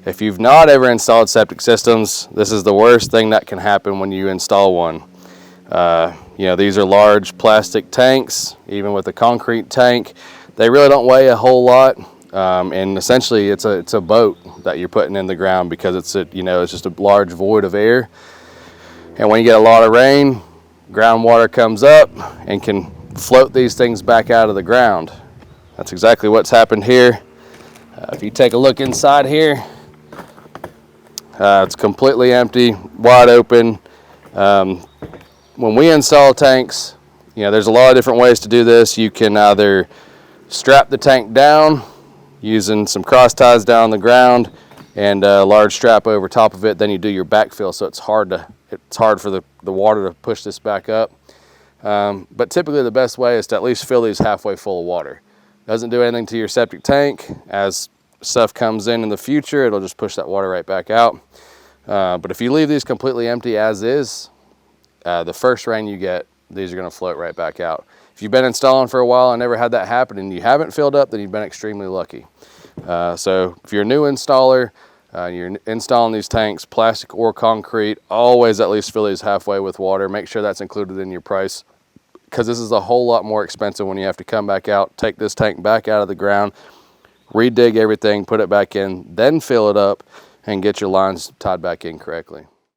If you've not ever installed septic systems, this is the worst thing that can happen when you install one. You know, these are large plastic tanks. Even with a concrete tank, they really don't weigh a whole lot, and essentially it's a boat that you're putting in the ground, because it's just a large void of air. And when you get a lot of rain, groundwater comes up and can float these things back out of the ground. That's exactly what's happened here. If you take a look inside here, it's completely empty, wide open. When we install tanks, there's a lot of different ways to do this. You can either strap the tank down using some cross ties down on the ground and a large strap over top of it. Then you do your backfill, so it's hard for the water to push this back up. But typically the best way is to at least fill these halfway full of water. Doesn't do anything to your septic tank. As stuff comes in the future, it'll just push that water right back out. But if you leave these completely empty as is, the first rain you get, these are going to float right back out. If you've been installing for a while and never had that happen and you haven't filled up, then you've been extremely lucky. So if you're a new installer, you're installing these tanks, plastic or concrete, always at least fill these halfway with water. Make sure that's included in your price, because this is a whole lot more expensive when you have to come back out, take this tank back out of the ground, re-dig everything, put it back in, then fill it up and get your lines tied back in correctly.